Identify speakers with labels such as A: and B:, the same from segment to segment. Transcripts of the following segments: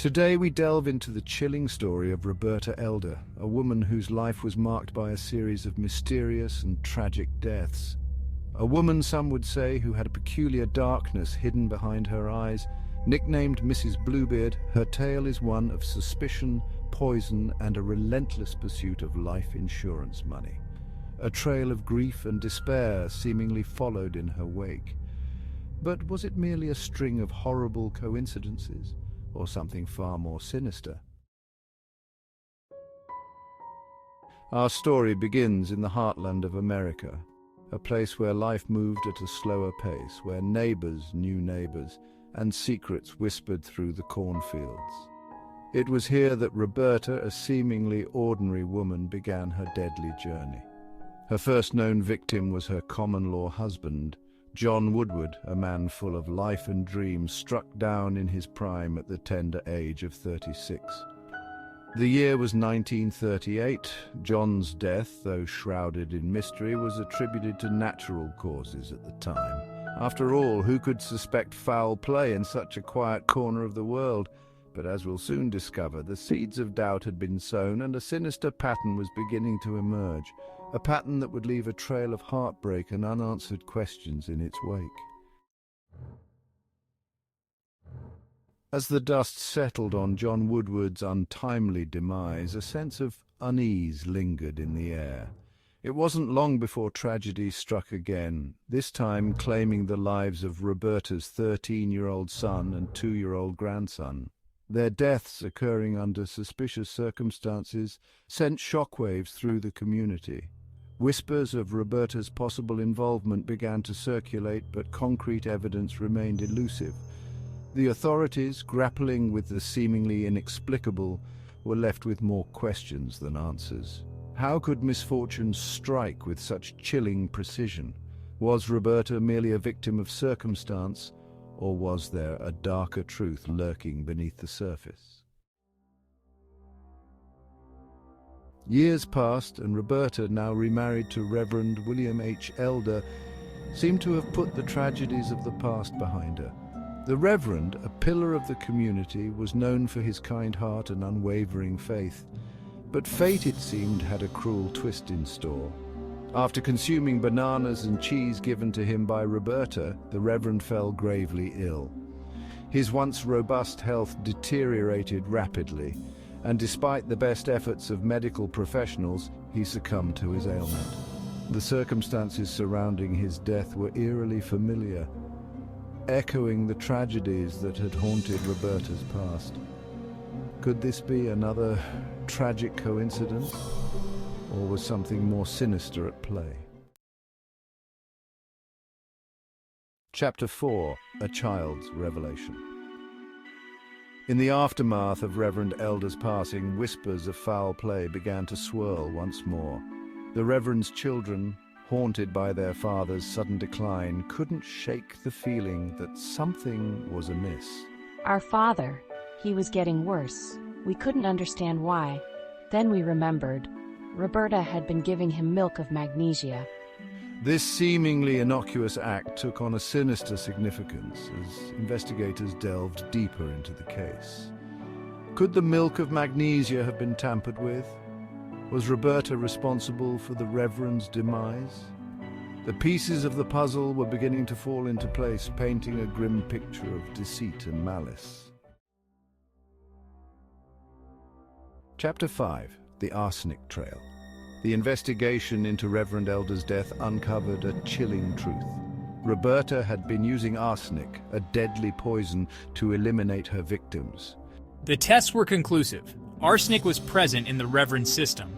A: Today we delve into the chilling story of Roberta Elder, a woman whose life was marked by a series of mysterious and tragic deaths. A woman, some would say, who had a peculiar darkness hidden behind her eyes. Nicknamed Mrs. Bluebeard, her tale is one of suspicion, poison, and a relentless pursuit of life insurance money. A trail of grief and despair seemingly followed in her wake. But was it merely a string of horrible coincidences, or something far more sinister? Our story begins in the heartland of America, a place where life moved at a slower pace, where neighbors knew neighbors, and secrets whispered through the cornfields. It was here that Roberta, a seemingly ordinary woman, began her deadly journey. Her first known victim was her common-law husband, John Woodward, a man full of life and dreams, struck down in his prime at the tender age of 36. The year was 1938. John's death, though shrouded in mystery, was attributed to natural causes at the time. After all, who could suspect foul play in such a quiet corner of the world? But as we'll soon discover, the seeds of doubt had been sown and a sinister pattern was beginning to emerge. A pattern that would leave a trail of heartbreak and unanswered questions in its wake. As the dust settled on John Woodward's untimely demise, a sense of unease lingered in the air. It wasn't long before tragedy struck again, this time claiming the lives of Roberta's 13-year-old son and 2-year-old grandson. Their deaths, occurring under suspicious circumstances, sent shockwaves through the community. Whispers of Roberta's possible involvement began to circulate, but concrete evidence remained elusive. The authorities, grappling with the seemingly inexplicable, were left with more questions than answers. How could misfortune strike with such chilling precision? Was Roberta merely a victim of circumstance, or was there a darker truth lurking beneath the surface? Years passed, and Roberta, now remarried to Reverend William H. Elder, seemed to have put the tragedies of the past behind her. The Reverend, a pillar of the community, was known for his kind heart and unwavering faith. But fate, it seemed, had a cruel twist in store. After consuming bananas and cheese given to him by Roberta, the Reverend fell gravely ill. His once robust health deteriorated rapidly, and despite the best efforts of medical professionals, he succumbed to his ailment. The circumstances surrounding his death were eerily familiar, echoing the tragedies that had haunted Roberta's past. Could this be another tragic coincidence, or was something more sinister at play? Chapter 4. A Child's Revelation. In the aftermath of Reverend Elder's passing, whispers of foul play began to swirl once more. The Reverend's children, haunted by their father's sudden decline, couldn't shake the feeling that something was amiss.
B: Our father, he was getting worse. We couldn't understand why. Then we remembered. Roberta had been giving him milk of magnesia.
A: This seemingly innocuous act took on a sinister significance as investigators delved deeper into the case. Could the milk of magnesia have been tampered with? Was Roberta responsible for the Reverend's demise? The pieces of the puzzle were beginning to fall into place, painting a grim picture of deceit and malice. Chapter 5. The Arsenic Trail. The investigation into Reverend Elder's death uncovered a chilling truth. Roberta had been using arsenic, a deadly poison, to eliminate her victims.
C: The tests were conclusive. Arsenic was present in the Reverend's system.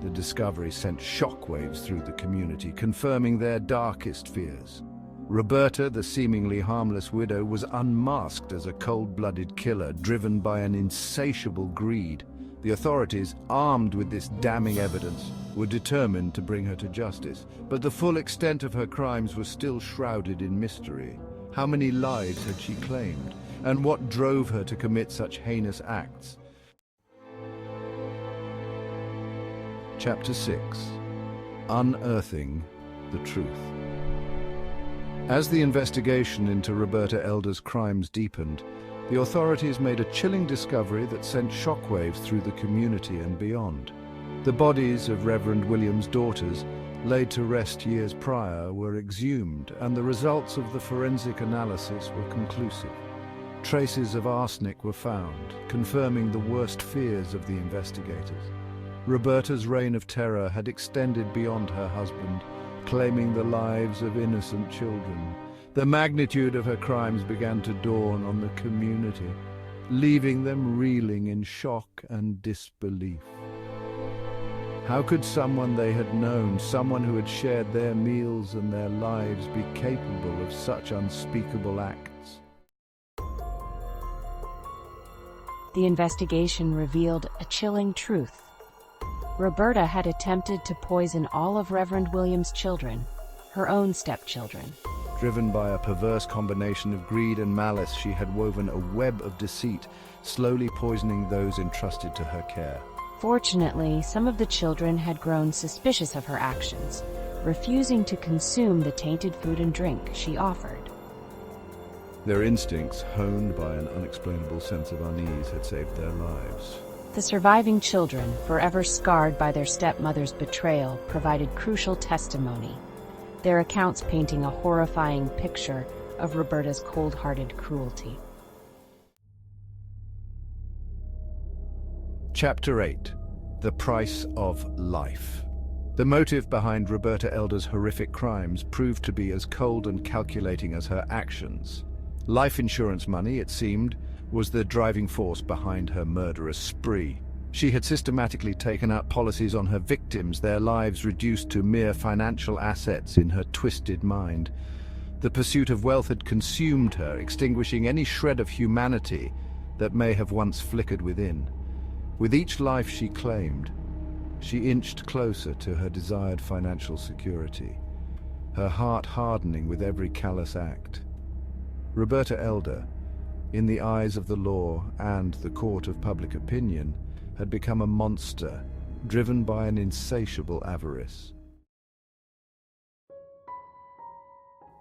A: The discovery sent shockwaves through the community, confirming their darkest fears. Roberta, the seemingly harmless widow, was unmasked as a cold-blooded killer driven by an insatiable greed. The authorities, armed with this damning evidence, were determined to bring her to justice. But the full extent of her crimes was still shrouded in mystery. How many lives had she claimed? And what drove her to commit such heinous acts? Chapter 6. Unearthing the Truth. As the investigation into Roberta Elder's crimes deepened, the authorities made a chilling discovery that sent shockwaves through the community and beyond. The bodies of Reverend William's daughters, laid to rest years prior, were exhumed, and the results of the forensic analysis were conclusive. Traces of arsenic were found, confirming the worst fears of the investigators. Roberta's reign of terror had extended beyond her husband, claiming the lives of innocent children. The magnitude of her crimes began to dawn on the community, leaving them reeling in shock and disbelief. How could someone they had known, someone who had shared their meals and their lives, be capable of such unspeakable acts?
B: The investigation revealed a chilling truth. Roberta had attempted to poison all of Reverend William's children, her own stepchildren.
A: Driven by a perverse combination of greed and malice, she had woven a web of deceit, slowly poisoning those entrusted to her care.
B: Fortunately, some of the children had grown suspicious of her actions, refusing to consume the tainted food and drink she offered.
A: Their instincts, honed by an unexplainable sense of unease, had saved their lives.
B: The surviving children, forever scarred by their stepmother's betrayal, provided crucial testimony, their accounts painting a horrifying picture of Roberta's cold-hearted cruelty.
A: Chapter 8. The Price of Life. The motive behind Roberta Elder's horrific crimes proved to be as cold and calculating as her actions. Life insurance money, it seemed, was the driving force behind her murderous spree. She had systematically taken out policies on her victims, their lives reduced to mere financial assets in her twisted mind. The pursuit of wealth had consumed her, extinguishing any shred of humanity that may have once flickered within. With each life she claimed, she inched closer to her desired financial security, her heart hardening with every callous act. Roberta Elder, in the eyes of the law and the court of public opinion, had become a monster, driven by an insatiable avarice.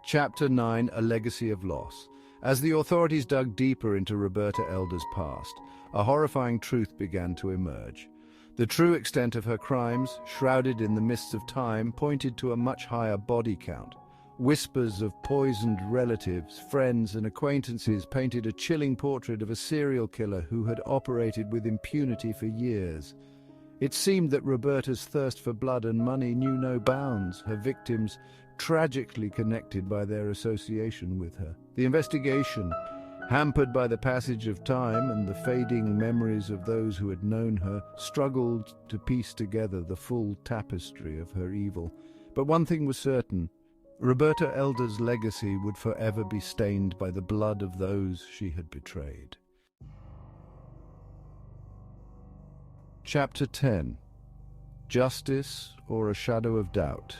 A: Chapter 9. A Legacy of Loss. As the authorities dug deeper into Roberta Elder's past, a horrifying truth began to emerge. The true extent of her crimes, shrouded in the mists of time, pointed to a much higher body count. Whispers of poisoned relatives, friends, and acquaintances painted a chilling portrait of a serial killer who had operated with impunity for years. It seemed that Roberta's thirst for blood and money knew no bounds, her victims tragically connected by their association with her. The investigation, hampered by the passage of time and the fading memories of those who had known her, struggled to piece together the full tapestry of her evil. But one thing was certain: Roberta Elder's legacy would forever be stained by the blood of those she had betrayed. Chapter 10. Justice or a Shadow of Doubt.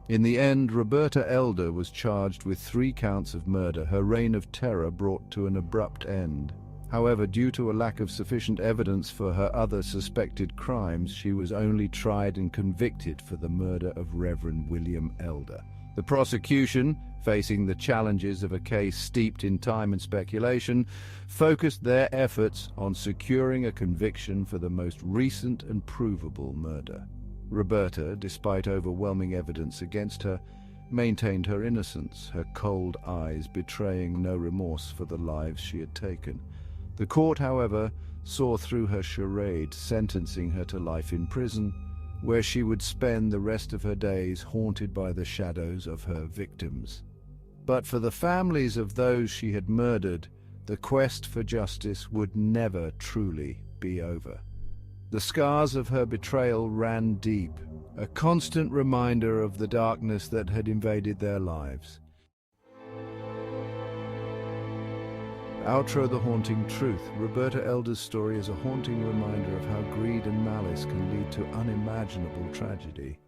A: In the end, Roberta Elder was charged with 3 counts of murder, her reign of terror brought to an abrupt end. However, due to a lack of sufficient evidence for her other suspected crimes, she was only tried and convicted for the murder of Reverend William Elder. The prosecution, facing the challenges of a case steeped in time and speculation, focused their efforts on securing a conviction for the most recent and provable murder. Roberta, despite overwhelming evidence against her, maintained her innocence, her cold eyes betraying no remorse for the lives she had taken. The court, however, saw through her charade, sentencing her to life in prison, where she would spend the rest of her days haunted by the shadows of her victims. But for the families of those she had murdered, the quest for justice would never truly be over. The scars of her betrayal ran deep, a constant reminder of the darkness that had invaded their lives. Outro: The Haunting Truth. Roberta Elder's story is a haunting reminder of how greed and malice can lead to unimaginable tragedy.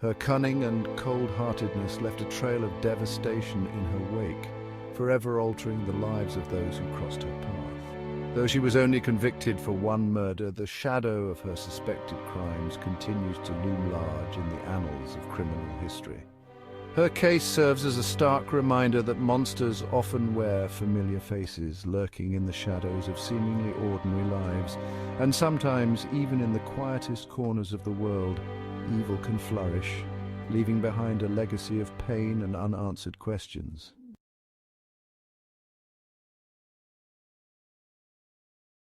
A: Her cunning and cold-heartedness left a trail of devastation in her wake, forever altering the lives of those who crossed her path. Though she was only convicted for 1 murder, the shadow of her suspected crimes continues to loom large in the annals of criminal history. Her case serves as a stark reminder that monsters often wear familiar faces, lurking in the shadows of seemingly ordinary lives, and sometimes, even in the quietest corners of the world, evil can flourish, leaving behind a legacy of pain and unanswered questions.